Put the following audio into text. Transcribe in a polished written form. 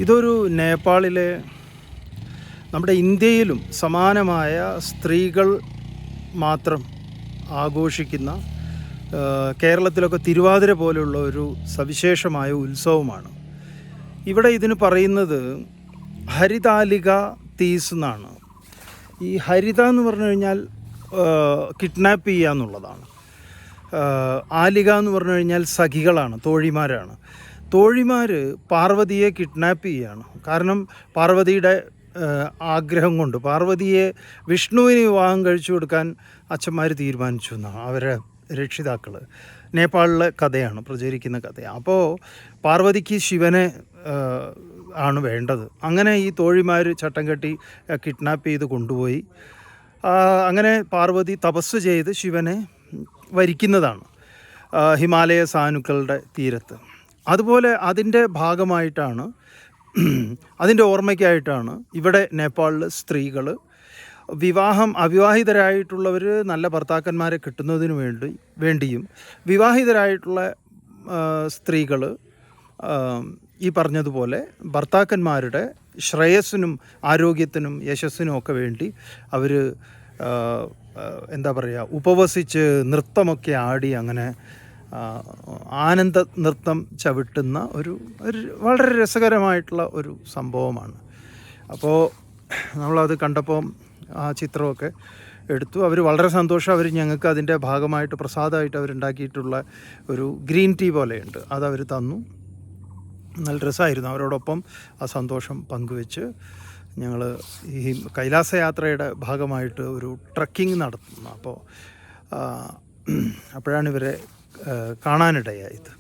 ഇതൊരു നേപ്പാളിലെ നമ്മുടെ ഇന്ത്യയിലും സമാനമായ സ്ത്രീകൾ മാത്രം ആഘോഷിക്കുന്ന കേരളത്തിലൊക്കെ തിരുവാതിര പോലുള്ള ഒരു സവിശേഷമായ ഉത്സവമാണ്. ഇവിടെ ഇതിന് പറയുന്നത് ഹരിതാലിക തീസ് എന്നാണ്. ഈ ഹരിത എന്ന് പറഞ്ഞു കഴിഞ്ഞാൽ കിഡ്നാപ്പ് ചെയ്യുക എന്നുള്ളതാണ്. ആലിക എന്ന് പറഞ്ഞു കഴിഞ്ഞാൽ സഖികളാണ്, തോഴിമാരാണ്. തോഴിമാർ പാർവതിയെ കിഡ്നാപ്പ് ചെയ്യുകയാണ്. കാരണം പാർവതിയുടെ ആഗ്രഹം കൊണ്ട് പാർവതിയെ വിഷ്ണുവിന് വിവാഹം കഴിച്ചു കൊടുക്കാൻ അച്ഛന്മാർ തീരുമാനിച്ചു എന്നാണ് അവരെ രക്ഷിതാക്കൾ. നേപ്പാളിലെ കഥയാണ്, പ്രചരിക്കുന്ന കഥയാണ്. അപ്പോൾ പാർവതിക്ക് ശിവനെ ആണ് വേണ്ടത്. അങ്ങനെ ഈ തോഴിമാർ ചട്ടം കെട്ടി കിഡ്നാപ്പ് ചെയ്ത് കൊണ്ടുപോയി. അങ്ങനെ പാർവതി തപസ് ചെയ്ത് ശിവനെ വരിക്കുന്നതാണ് ഹിമാലയ സാനുക്കളുടെ തീരത്ത്. അതുപോലെ അതിൻ്റെ ഭാഗമായിട്ടാണ്, അതിൻ്റെ ഓർമ്മയ്ക്കായിട്ടാണ് ഇവിടെ നേപ്പാളിൽ സ്ത്രീകൾ അവിവാഹിതരായിട്ടുള്ളവർ നല്ല ഭർത്താക്കന്മാരെ കിട്ടുന്നതിന് വേണ്ടിയും വിവാഹിതരായിട്ടുള്ള സ്ത്രീകൾ ഈ പറഞ്ഞതുപോലെ ഭർത്താക്കന്മാരുടെ ശ്രേയസ്സിനും ആരോഗ്യത്തിനും യശസ്സിനും ഒക്കെ വേണ്ടി അവർ എന്താ പറയുക, ഉപവസിച്ച് നൃത്തമൊക്കെ ആടി അങ്ങനെ ആനന്ദ നൃത്തം ചവിട്ടുന്ന ഒരു വളരെ രസകരമായിട്ടുള്ള ഒരു സംഭവമാണ്. അപ്പോൾ നമ്മളത് കണ്ടപ്പോൾ ആ ചിത്രമൊക്കെ എടുത്തു. അവർ വളരെ സന്തോഷം. അവർ ഞങ്ങൾക്ക് അതിൻ്റെ ഭാഗമായിട്ട് പ്രസാദമായിട്ട് അവരുണ്ടാക്കിയിട്ടുള്ള ഒരു ഗ്രീൻ ടീ പോലെയുണ്ട്, അതവർ തന്നു. നല്ല രസമായിരുന്നു. അവരോടൊപ്പം ആ സന്തോഷം പങ്കുവെച്ച് ഞങ്ങൾ ഈ കൈലാസയാത്രയുടെ ഭാഗമായിട്ട് ഒരു ട്രക്കിംഗ് നടത്തുന്നു. അപ്പോഴാണ് ഇവരെ കാണാനിടയായത്.